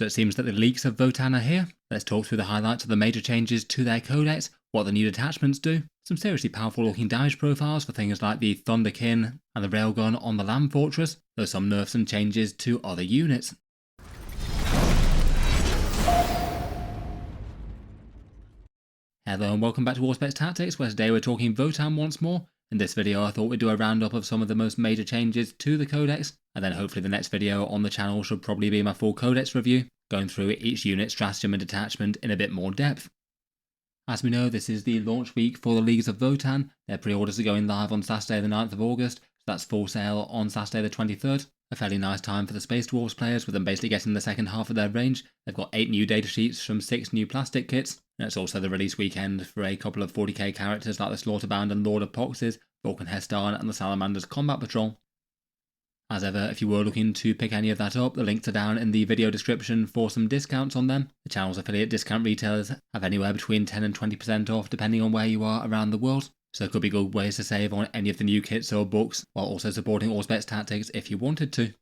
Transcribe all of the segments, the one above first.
So it seems that the leaks of Votann are here. Let's talk through the highlights of the major changes to their codex, what the new detachments do, some seriously powerful looking damage profiles for things like the Thunderkyn and the railgun on the land fortress, though some nerfs and changes to other units. Hello and welcome back to Warspec Tactics, where today we're talking Votann once more. In this video I thought we'd do a roundup of some of the most major changes to the codex, and then hopefully the next video on the channel should probably be my full codex review, going through each unit, stratagem and detachment in a bit more depth. As we know, this is the launch week for the Leagues of Votann. Their pre-orders are going live on Saturday the 9th of August, so that's full sale on Saturday the 23rd. A fairly nice time for the Space Dwarves players, with them basically getting the second half of their range. They've got 8 new datasheets from 6 new plastic kits, and it's also the release weekend for a couple of 40k characters like the Slaughterbound and Lord of Poxes, Vulcan Hestarn and the Salamander's Combat Patrol. As ever, if you were looking to pick any of that up, the links are down in the video description for some discounts on them. The channel's affiliate discount retailers have anywhere between 10 and 20% off depending on where you are around the world, so there could be good ways to save on any of the new kits or books, while also supporting Warspec Tactics if you wanted to.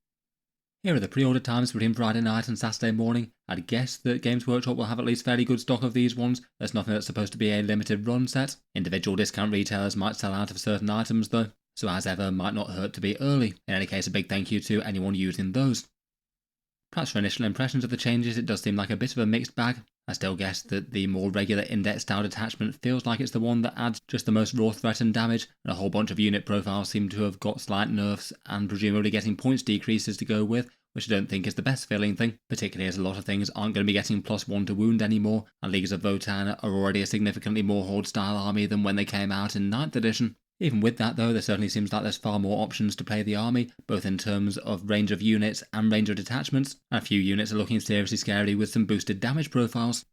Here are the pre-order times between Friday night and Saturday morning. I'd guess that Games Workshop will have at least fairly good stock of these ones. There's nothing that's supposed to be a limited run set. Individual discount retailers might sell out of certain items though, so as ever might not hurt to be early. In any case, a big thank you to anyone using those. Perhaps for initial impressions of the changes, it does seem like a bit of a mixed bag. I still guess that the more regular index style detachment feels like it's the one that adds just the most raw threat and damage, and a whole bunch of unit profiles seem to have got slight nerfs and presumably getting points decreases to go with, which I don't think is the best feeling thing, particularly as a lot of things aren't going to be getting +1 to wound anymore, and Leagues of Votann are already a significantly more Horde style army than when they came out in 9th edition. Even with that though, there certainly seems like there's far more options to play the army, both in terms of range of units and range of detachments, and a few units are looking seriously scary with some boosted damage profiles.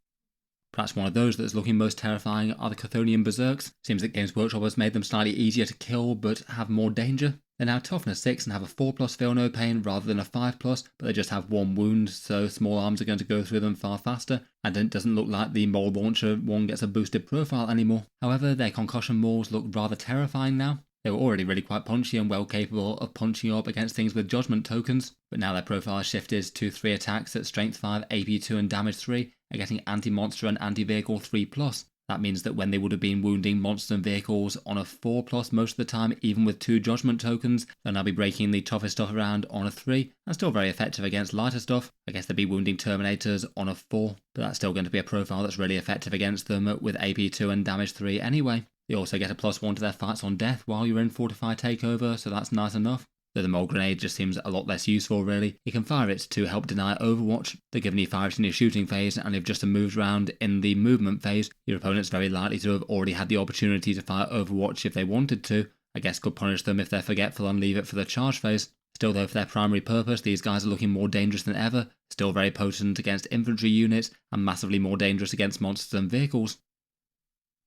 Perhaps one of those that's looking most terrifying are the Cthonian Beserks. Seems that Games Workshop has made them slightly easier to kill but have more danger. They're now toughness 6 and have a 4+ feel no pain rather than a 5+, but they just have 1 wound, so small arms are going to go through them far faster, and it doesn't look like the mole launcher one gets a boosted profile anymore. However, their concussion mauls look rather terrifying now. They were already really quite punchy and well capable of punching up against things with judgment tokens, but now their profile shifted to 3 attacks at strength 5, AP 2 and damage 3, and getting anti-monster and anti-vehicle 3+. That means that when they would have been wounding monsters and vehicles on a 4+ most of the time, even with 2 judgment tokens, they'll now be breaking the toughest stuff around on a 3, and still very effective against lighter stuff. I guess they'll be wounding Terminators on a 4, but that's still going to be a profile that's really effective against them with AP 2 and damage 3 anyway. They also get a +1 to their fights on death while you're in Fortified Takeover, so that's nice enough. Though the mole grenade just seems a lot less useful really. You can fire it to help deny overwatch. They're giving you fire it in your shooting phase, and if just moved around in the movement phase, your opponent's very likely to have already had the opportunity to fire overwatch if they wanted to. I guess could punish them if they're forgetful and leave it for the charge phase. Still though, for their primary purpose, these guys are looking more dangerous than ever, still very potent against infantry units, and massively more dangerous against monsters and vehicles.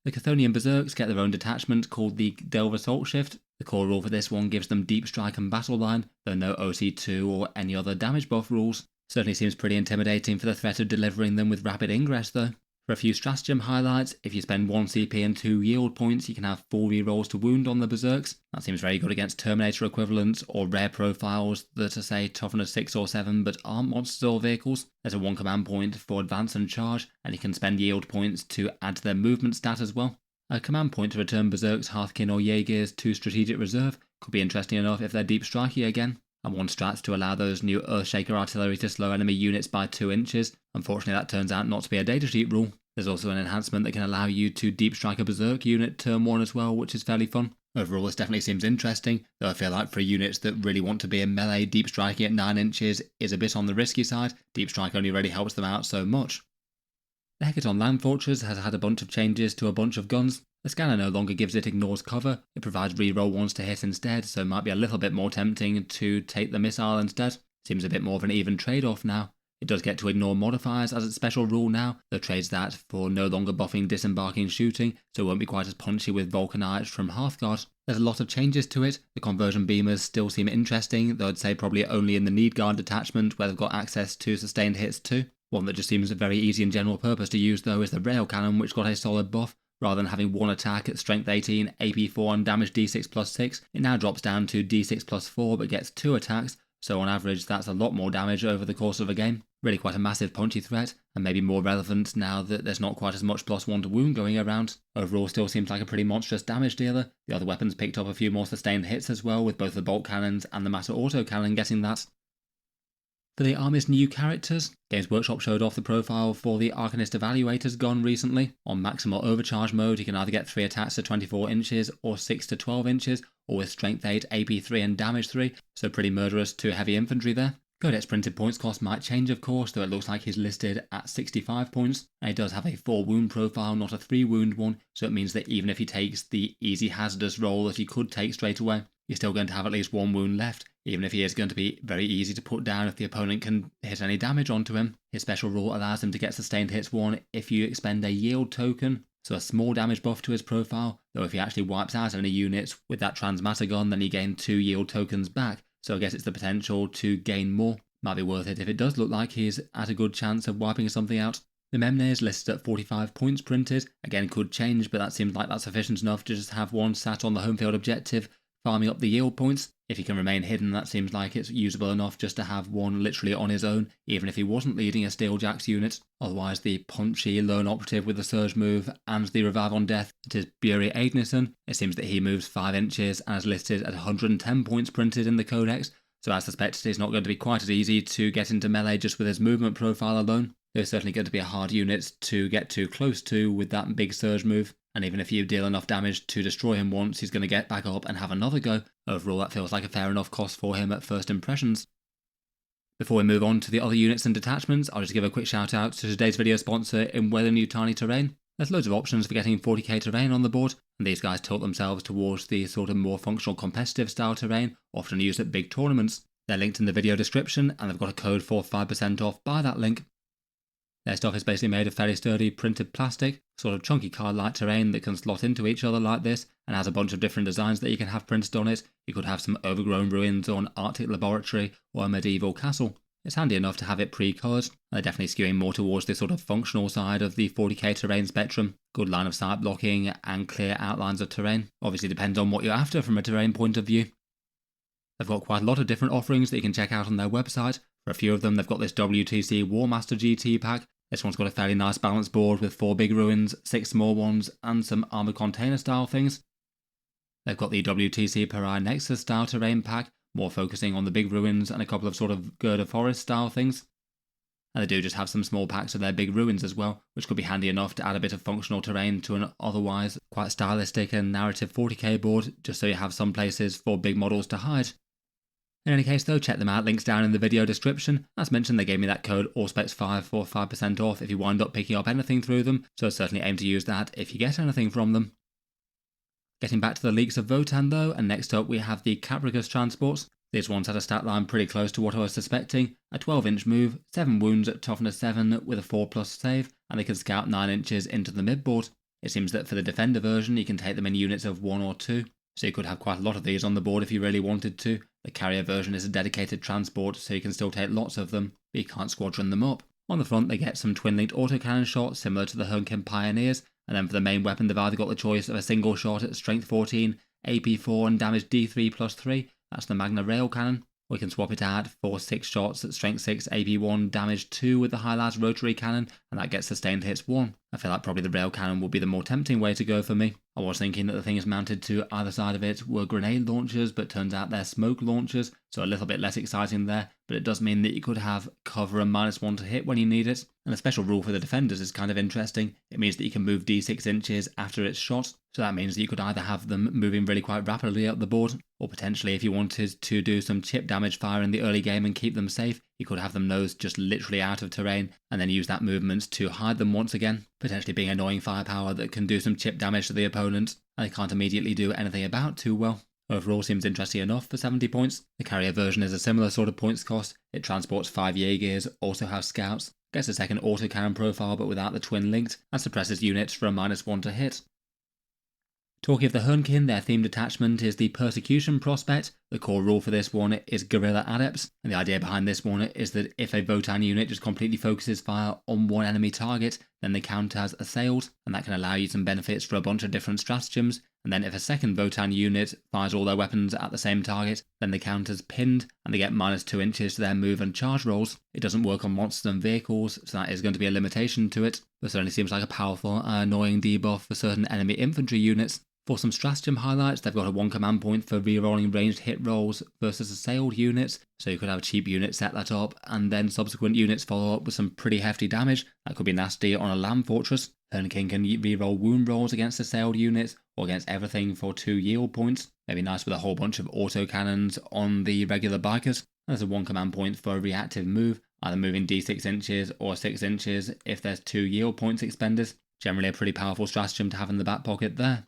The Cthonian Beserks get their own detachment called the Delve Assault Shift. The core rule for this one gives them deep strike and battle line, though no OC2 or any other damage buff rules. Certainly seems pretty intimidating for the threat of delivering them with rapid ingress though. For a few stratagem highlights, if you spend 1 CP and 2 yield points, you can have 4 rerolls to wound on the Beserks. That seems very good against Terminator equivalents or rare profiles that are say toughness 6 or 7 but aren't monsters or vehicles. There's a 1 command point for advance and charge, and you can spend yield points to add to their movement stat as well. A command point to return Beserks, Hearthkyn or Jaegers to strategic reserve could be interesting enough if they're deep striky again. And 1 strat to allow those new Earthshaker artillery to slow enemy units by 2 inches. Unfortunately that turns out not to be a datasheet rule. There's also an enhancement that can allow you to deep strike a Berserk unit turn 1 as well, which is fairly fun. Overall this definitely seems interesting, though I feel like for units that really want to be in melee, deep striking at 9 inches is a bit on the risky side. Deep strike only really helps them out so much. The Hecaton Land Fortress has had a bunch of changes to a bunch of guns. The scanner no longer gives it ignores cover, it provides reroll ones to hit instead, so it might be a little bit more tempting to take the missile instead. Seems a bit more of an even trade-off now. It does get to ignore modifiers as its special rule now, though trades that for no longer buffing disembarking shooting, so it won't be quite as punchy with Vulcanite from Hearthguard. There's a lot of changes to it. The conversion beamers still seem interesting, though I'd say probably only in the Need Guard detachment where they've got access to sustained hits too. One that just seems very easy and general purpose to use though is the Rail Cannon, which got a solid buff. Rather than having 1 attack at strength 18, AP 4 and damage d6 +6, it now drops down to d6 +4 but gets 2 attacks, so on average that's a lot more damage over the course of a game. Really quite a massive punchy threat, and maybe more relevant now that there's not quite as much +1 to wound going around. Overall still seems like a pretty monstrous damage dealer. The other weapons picked up a few more sustained hits as well, with both the bolt cannons and the matter auto cannon getting that. For the army's new characters, Games Workshop showed off the profile for the Arcanist Evaluator's gun recently. On maximal overcharge mode, you can either get 3 attacks to 24 inches or 6 to 12 inches, or with strength 8, AP 3 and damage 3, so pretty murderous to heavy infantry there. Codex printed points cost might change of course, though it looks like he's listed at 65 points, and he does have a 4 wound profile, not a 3 wound one, so it means that even if he takes the easy hazardous roll that he could take straight away, he's still going to have at least 1 wound left, even if he is going to be very easy to put down if the opponent can hit any damage onto him. His special rule allows him to get sustained hits 1 if you expend a yield token, so a small damage buff to his profile, though if he actually wipes out any units with that transmatter gun then he gains 2 yield tokens back, so I guess it's the potential to gain more. Might be worth it if it does look like he's at a good chance of wiping something out. The Memne is listed at 45 points printed, again could change, but that seems like that's sufficient enough to just have one sat on the home field objective, farming up the yield points. If he can remain hidden, that seems like it's usable enough just to have one literally on his own, even if he wasn't leading a Steeljacks unit. Otherwise, the punchy lone operative with the surge move and the revive on death, it is Brokhyr Thunderkyn. It seems that he moves 5 inches and is listed at 110 points printed in the Codex, so I suspect it's not going to be quite as easy to get into melee just with his movement profile alone. There's certainly going to be a hard unit to get too close to with that big surge move, and even if you deal enough damage to destroy him once, he's going to get back up and have another go. Overall, that feels like a fair enough cost for him at first impressions. Before we move on to the other units and detachments, I'll just give a quick shout out to today's video sponsor in Weyland Yutani terrain. There's loads of options for getting 40k terrain on the board, and these guys tilt themselves towards the sort of more functional competitive style terrain, often used at big tournaments. They're linked in the video description, and they've got a code for 5% off by that link. Their stuff is basically made of fairly sturdy printed plastic, sort of chunky card-like terrain that can slot into each other like this, and has a bunch of different designs that you can have printed on it. You could have some overgrown ruins or an Arctic laboratory or a medieval castle. It's handy enough to have it pre-coloured, and they're definitely skewing more towards the sort of functional side of the 40k terrain spectrum. Good line of sight blocking and clear outlines of terrain. Obviously depends on what you're after from a terrain point of view. They've got quite a lot of different offerings that you can check out on their website. For a few of them, they've got this WTC Warmaster GT pack. This one's got a fairly nice balanced board with 4 big ruins, 6 small ones, and some armoured container style things. They've got the WTC Pariah Nexus style terrain pack, more focusing on the big ruins and a couple of sort of Girder Forest style things. And they do just have some small packs of their big ruins as well, which could be handy enough to add a bit of functional terrain to an otherwise quite stylistic and narrative 40k board, just so you have some places for big models to hide. In any case though, check them out, links down in the video description. As mentioned, they gave me that code ALLSPECS5 for 5% off if you wind up picking up anything through them, so certainly aim to use that if you get anything from them. Getting back to the leaks of Votann though, and next up we have the Kapricus transports. These ones had a stat line pretty close to what I was suspecting. A 12-inch move, 7 wounds at toughness 7 with a 4+ save, and they can scout 9 inches into the midboard. It seems that for the Defender version you can take them in units of 1 or 2, so you could have quite a lot of these on the board if you really wanted to. The carrier version is a dedicated transport, so you can still take lots of them, but you can't squadron them up. On the front they get some twin-linked autocannon shots similar to the Hernkyn Pioneers, and then for the main weapon they've either got the choice of a single shot at strength 14, AP 4 and damage D3+3, that's the Magna Rail Cannon, or you can swap it out for 6 shots at strength 6, AP 1, damage 2 with the Highlight Rotary Cannon, and that gets sustained hits 1. I feel like probably the Rail Cannon would be the more tempting way to go for me. I was thinking that the things mounted to either side of it were grenade launchers, but turns out they're smoke launchers, so a little bit less exciting there, but it does mean that you could have cover and -1 to hit when you need it. And the special rule for the Defenders is kind of interesting. It means that you can move D6 inches after it's shot, so that means that you could either have them moving really quite rapidly up the board, or potentially if you wanted to do some chip damage fire in the early game and keep them safe, you could have them nosed just literally out of terrain, and then use that movement to hide them once again, potentially being annoying firepower that can do some chip damage to the opponent, and they can't immediately do anything about too well. Overall seems interesting enough for 70 points. The carrier version is a similar sort of points cost. It transports 5 Jaegers, also has scouts, gets a second autocannon profile but without the twin linked, and suppresses units for a -1 to hit. Talking of the Hernkyn, their themed detachment is the Persecution Prospect. The core rule for this one is Guerrilla Adepts, and the idea behind this one is that if a Votann unit just completely focuses fire on one enemy target, then they count as assailed, and that can allow you some benefits for a bunch of different stratagems. and then if a second Votann unit fires all their weapons at the same target, then they count as pinned, and they get -2 inches to their move and charge rolls. It doesn't work on monsters and vehicles, so that is going to be a limitation to it, but certainly seems like a powerful and annoying debuff for certain enemy infantry units. For some stratagem highlights, they've got a 1 command point for rerolling ranged hit rolls versus assailed units, so you could have a cheap unit set that up, and then subsequent units follow up with some pretty hefty damage. That could be nasty on a land fortress. Hernkyn can reroll wound rolls against assailed units, or against everything for 2 yield points. Maybe nice with a whole bunch of autocannons on the regular bikers. And there's a 1 command point for a reactive move, either moving d6 inches or 6 inches if there's 2 yield points expended. Generally a pretty powerful stratagem to have in the back pocket there.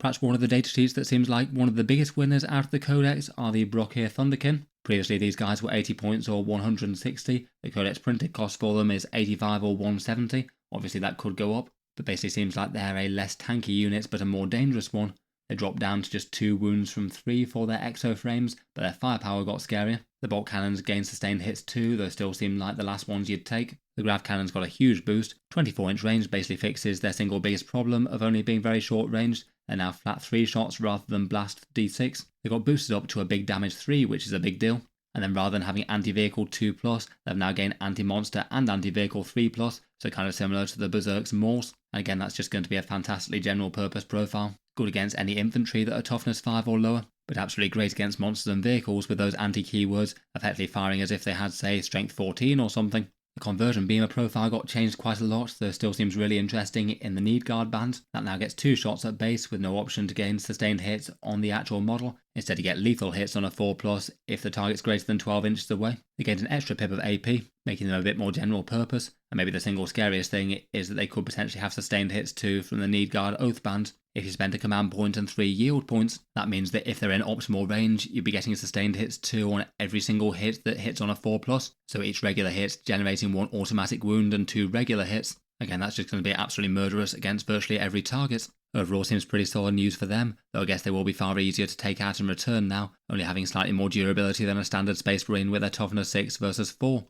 Perhaps one of the datasheets that seems like one of the biggest winners out of the Codex are the Brokhyr Thunderkyn. Previously these guys were 80 points or 160, the Codex printed cost for them is 85 or 170, obviously that could go up, but basically seems like they're a less tanky unit but a more dangerous one. They dropped down to just 2 wounds from 3 for their exo frames, but their firepower got scarier. The bolt cannons gain sustained hits too, though still seem like the last ones you'd take. The grav cannons got a huge boost, 24-inch range basically fixes their single biggest problem of only being very short ranged. They're now flat 3 shots rather than blast d6. They got boosted up to a big damage 3, which is a big deal. And then rather than having anti-vehicle 2+, they've now gained anti-monster and anti-vehicle 3+, so kind of similar to the Beserks Morse. And again, that's just going to be a fantastically general purpose profile. Good against any infantry that are toughness 5 or lower, but absolutely great against monsters and vehicles with those anti-keywords effectively firing as if they had, say, strength 14 or something. The conversion beamer profile got changed quite a lot, though still seems really interesting in the need guard band. That now gets 2 shots at base with no option to gain sustained hits on the actual model. Instead you get lethal hits on a 4+ if the target's greater than 12 inches away. They gained an extra pip of AP, making them a bit more general purpose, and maybe the single scariest thing is that they could potentially have sustained hits too from the need guard Oathband. If you spend a command point and 3 yield points, that means that if they're in optimal range, you'd be getting sustained hits too on every single hit that hits on a 4+, so each regular hit generating 1 automatic wound and 2 regular hits. Again, that's just going to be absolutely murderous against virtually every target. Overall seems pretty solid news for them, though I guess they will be far easier to take out in return now, only having slightly more durability than a standard Space Marine with their toughness 6 versus 4.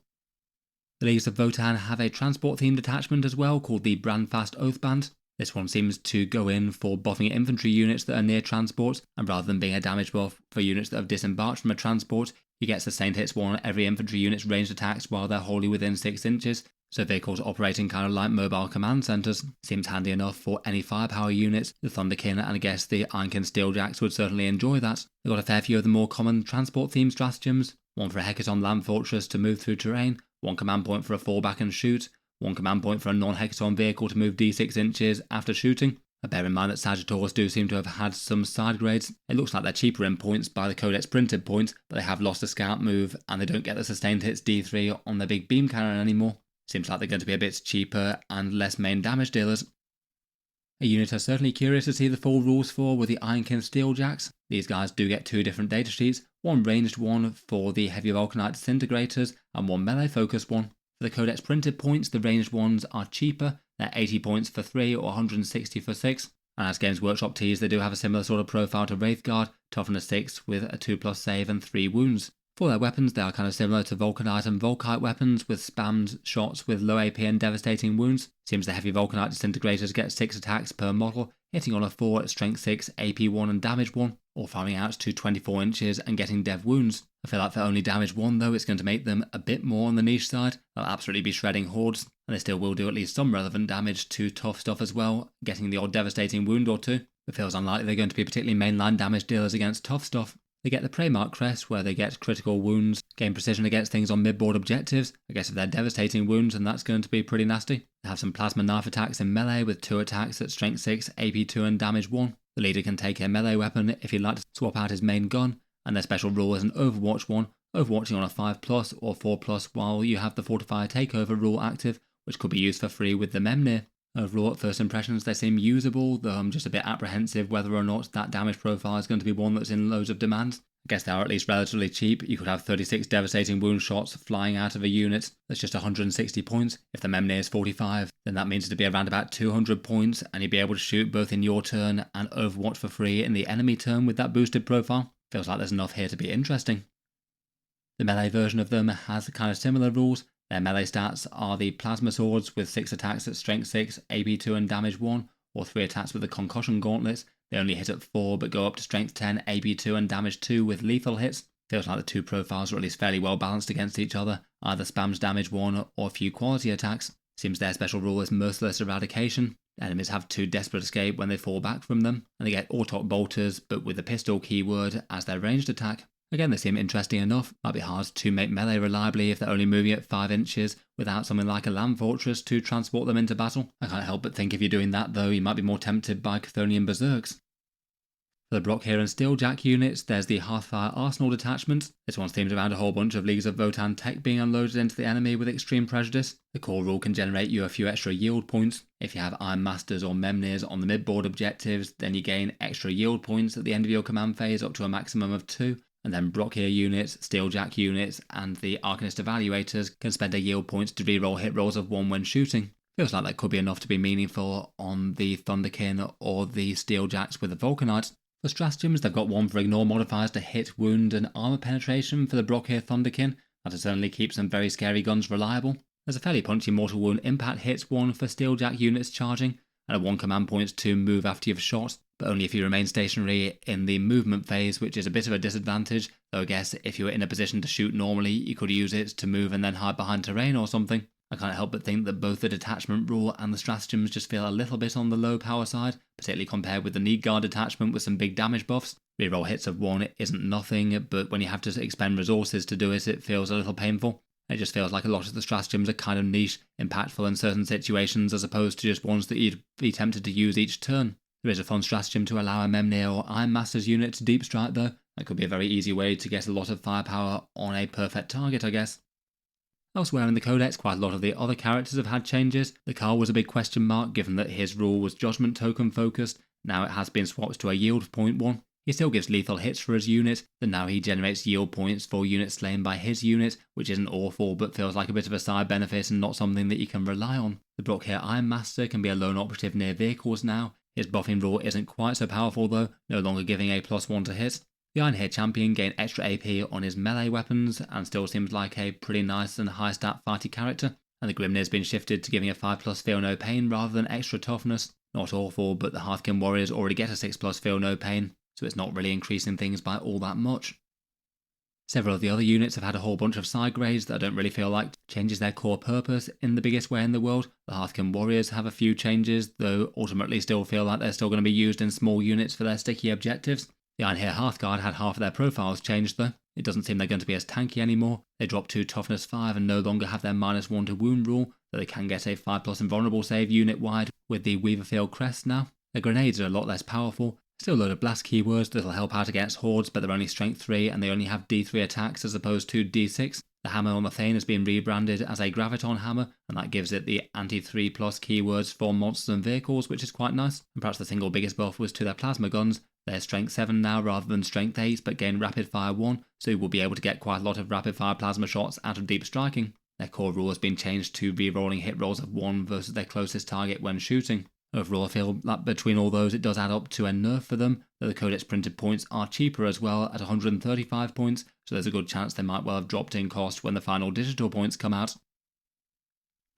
The Leagues of Votann have a transport-themed detachment as well called the Brandfast Oathband. This one seems to go in for buffing infantry units that are near transports, and rather than being a damage buff for units that have disembarked from a transport, you get sustained hits on every infantry unit's ranged attacks while they're wholly within 6 inches, so vehicles operating kind of like mobile command centres. Seems handy enough for any firepower units. The Thunderkyn and I guess the Ironkin Steeljacks would certainly enjoy that. They've got a fair few of the more common transport-themed stratagems, one for a Hecaton land fortress to move through terrain, 1 command point for a fallback and shoot, 1 command point for a non-Hecaton vehicle to move d6 inches after shooting. Bear in mind that Sagittars do seem to have had some side grades. It looks like they're cheaper in points by the Codex printed points, but they have lost a scout move and they don't get the sustained hits d3 on their big beam cannon anymore. Seems like they're going to be a bit cheaper and less main damage dealers. A unit I'm certainly curious to see the full rules for were the Ironkin Steeljacks. These guys do get 2 different datasheets, 1 ranged one for the heavy vulcanite disintegrators and 1 melee focused one. For the Codex printed points, the ranged ones are cheaper. They're 80 points for 3 or 160 for 6. And as Games Workshop teased, they do have a similar sort of profile to Wraithguard, toughness 6 with a 2+ save and 3 wounds. For their weapons, they are kind of similar to Vulcanite and Volkite weapons, with spammed shots with low AP and devastating wounds. Seems the heavy Vulcanite disintegrators get 6 attacks per model, hitting on a 4 at strength 6, AP 1 and damage 1, or firing out to 24 inches and getting dev wounds. I feel like for only damage 1 though, it's going to make them a bit more on the niche side. They'll absolutely be shredding hordes, and they still will do at least some relevant damage to tough stuff as well, getting the odd devastating wound or 2. It feels unlikely they're going to be particularly mainline damage dealers against tough stuff. They get the Preymark crest where they get critical wounds, gain precision against things on mid-board objectives. I guess if they're devastating wounds, then that's going to be pretty nasty. They have some plasma knife attacks in melee with 2 attacks at strength 6, AP 2 and damage 1. The leader can take a melee weapon if he'd like to swap out his main gun, and their special rule is an Overwatch one, overwatching on a 5+ or 4+ while you have the Fortifier Takeover rule active, which could be used for free with the Memnir. Overall, at first impressions, they seem usable, though I'm just a bit apprehensive whether or not that damage profile is going to be one that's in loads of demand. I guess they are at least relatively cheap. You could have 36 devastating wound shots flying out of a unit that's just 160 points. If the Memnir is 45, then that means it'd be around about 200 points, and you'd be able to shoot both in your turn and Overwatch for free in the enemy turn with that boosted profile. Feels like there's enough here to be interesting. The melee version of them has kind of similar rules. Their melee stats are the Plasma Swords with 6 attacks at strength 6, AP 2 and damage 1, or 3 attacks with the Concussion Gauntlets. They only hit at 4 but go up to strength 10, AP 2 and damage 2 with lethal hits. Feels like the two profiles are at least fairly well balanced against each other, either spams damage 1 or a few quality attacks. Seems their special rule is Merciless Eradication. Enemies have to desperate escape when they fall back from them, and they get Autok Bolters but with the pistol keyword as their ranged attack. Again, they seem interesting enough. Might be hard to make melee reliably if they're only moving at 5 inches without something like a land fortress to transport them into battle. I can't help but think if you're doing that though, you might be more tempted by Cthonian Beserks. For the Brokhyr and Steeljacks units, there's the Hearthfyre Arsenal Detachment. This one's themed around a whole bunch of Leagues of Votann tech being unloaded into the enemy with extreme prejudice. The core rule can generate you a few extra yield points. If you have Iron Masters or Memnirs on the mid-board objectives, then you gain extra yield points at the end of your command phase up to a maximum of 2. And then Brokhyr units, Steeljacks units, and the Arcanist Evaluators can spend their yield points to reroll hit rolls of 1 when shooting. Feels like that could be enough to be meaningful on the Thunderkyn or the Steeljacks with the Vulcanites. For stratagems, they've got 1 for ignore modifiers to hit, wound, and armor penetration for the Brokhyr Thunderkyn. That certainly keeps some very scary guns reliable. There's a fairly punchy mortal wound impact hits 1 for Steeljacks units charging, and a 1 command points to move after you've shot, but only if you remain stationary in the movement phase, which is a bit of a disadvantage, though I guess if you were in a position to shoot normally, you could use it to move and then hide behind terrain or something. I can't help but think that both the detachment rule and the stratagems just feel a little bit on the low power side, particularly compared with the Need Guard detachment with some big damage buffs. Reroll hits of 1 isn't nothing, but when you have to expend resources to do it, it feels a little painful. It just feels like a lot of the stratagems are kind of niche, impactful in certain situations as opposed to just ones that you'd be tempted to use each turn. There is a fun stratagem to allow a Memnir or Iron Masters unit to deep strike though. That could be a very easy way to get a lot of firepower on a perfect target, I guess. Elsewhere in the Codex, quite a lot of the other characters have had changes. The Carl was a big question mark given that his rule was judgment token focused. Now it has been swapped to a yield point one. He still gives lethal hits for his unit, but now he generates yield points for units slain by his unit, which isn't awful but feels like a bit of a side benefit and not something that you can rely on. The Brokhyr Iron Master can be a lone operative near vehicles now. His buffing rule isn't quite so powerful though, no longer giving a +1 to hit. The Ironhair Champion gained extra AP on his melee weapons and still seems like a pretty nice and high stat fighty character, and the Grimnir's been shifted to giving a 5+ feel no pain rather than extra toughness. Not awful, but the Hearthkyn Warriors already get a 6+ feel no pain, so it's not really increasing things by all that much. Several of the other units have had a whole bunch of side grades that I don't really feel like changes their core purpose in the biggest way in the world. The Hearthkyn Warriors have a few changes, though ultimately still feel like they're still going to be used in small units for their sticky objectives. The Ironhair Hearthguard had half of their profiles changed though. It doesn't seem they're going to be as tanky anymore. They drop to toughness 5 and no longer have their -1 to wound rule, though they can get a 5+ invulnerable save unit wide with the Weaverfield crest now. Their grenades are a lot less powerful. Still a load of blast keywords that'll help out against hordes, but they're only strength 3 and they only have D3 attacks as opposed to D6. The hammer on the Thane has been rebranded as a Graviton hammer, and that gives it the anti-3+ keywords for monsters and vehicles, which is quite nice. And perhaps the single biggest buff was to their plasma guns. They're strength 7 now rather than strength 8, but gain rapid fire 1, so you will be able to get quite a lot of rapid fire plasma shots out of deep striking. Their core rule has been changed to re-rolling hit rolls of 1 versus their closest target when shooting. Overall, I feel that between all those it does add up to a nerf for them, though the Codex printed points are cheaper as well at 135 points, so there's a good chance they might well have dropped in cost when the final digital points come out.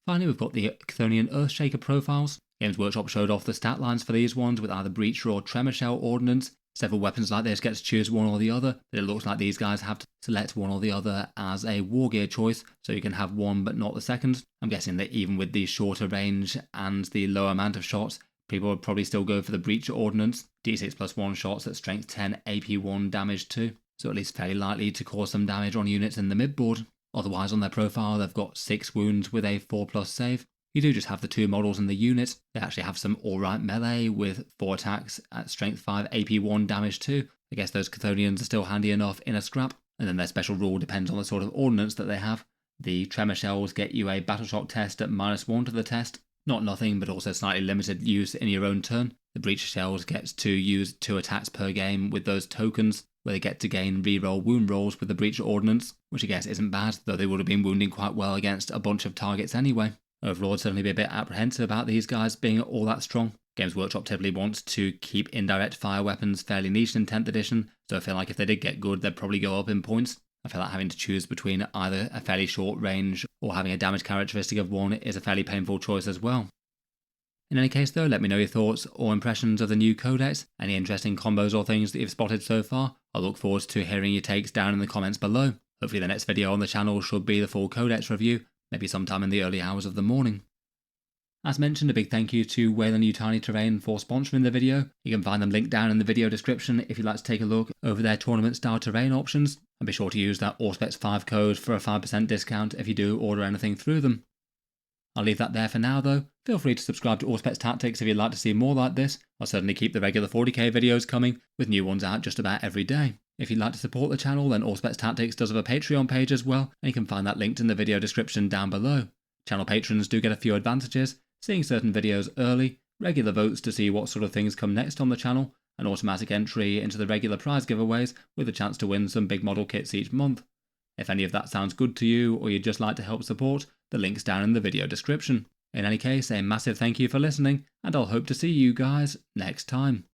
Finally, we've got the Cthonian Earthshaker profiles. Games Workshop showed off the stat lines for these ones with either Breacher or Tremor Shell Ordnance. Several weapons like this get to choose one or the other, but it looks like these guys have to select one or the other as a war gear choice, so you can have one but not the second. I'm guessing that even with the shorter range and the lower amount of shots, people would probably still go for the Breacher Ordnance, D6+1 shots at strength 10, AP1, damage 2, so at least fairly likely to cause some damage on units in the midboard. Otherwise on their profile they've got 6 wounds with a 4+ save. You do just have the 2 models in the unit. They actually have some alright melee with 4 attacks at strength 5, AP1, damage 2. I guess those Chthonians are still handy enough in a scrap. And then their special rule depends on the sort of ordnance that they have. The Tremor Shells get you a Battle Shock test at -1 to the test. Not nothing, but also slightly limited use in your own turn. The Breacher Shells gets to use 2 attacks per game with those tokens, where they get to gain reroll wound rolls with the Breacher Ordnance, which I guess isn't bad, though they would have been wounding quite well against a bunch of targets anyway. Overall, I'd certainly be a bit apprehensive about these guys being all that strong. Games Workshop typically wants to keep indirect fire weapons fairly niche in 10th edition, so I feel like if they did get good, they'd probably go up in points. I feel like having to choose between either a fairly short range or having a damage characteristic of 1 is a fairly painful choice as well. In any case though, let me know your thoughts or impressions of the new Codex, any interesting combos or things that you've spotted so far. I look forward to hearing your takes down in the comments below. Hopefully the next video on the channel should be the full Codex review, maybe sometime in the early hours of the morning. As mentioned, a big thank you to Weyland Yutani Terrain for sponsoring the video. You can find them linked down in the video description if you'd like to take a look over their tournament style terrain options, and be sure to use that Auspex5 code for a 5% discount if you do order anything through them. I'll leave that there for now though. Feel free to subscribe to Auspex Tactics if you'd like to see more like this. I'll certainly keep the regular 40k videos coming, with new ones out just about every day. If you'd like to support the channel, then Auspex Tactics does have a Patreon page as well, and you can find that linked in the video description down below. Channel patrons do get a few advantages, seeing certain videos early, regular votes to see what sort of things come next on the channel, and automatic entry into the regular prize giveaways with a chance to win some big model kits each month. If any of that sounds good to you, or you'd just like to help support, the link's down in the video description. In any case, a massive thank you for listening, and I'll hope to see you guys next time.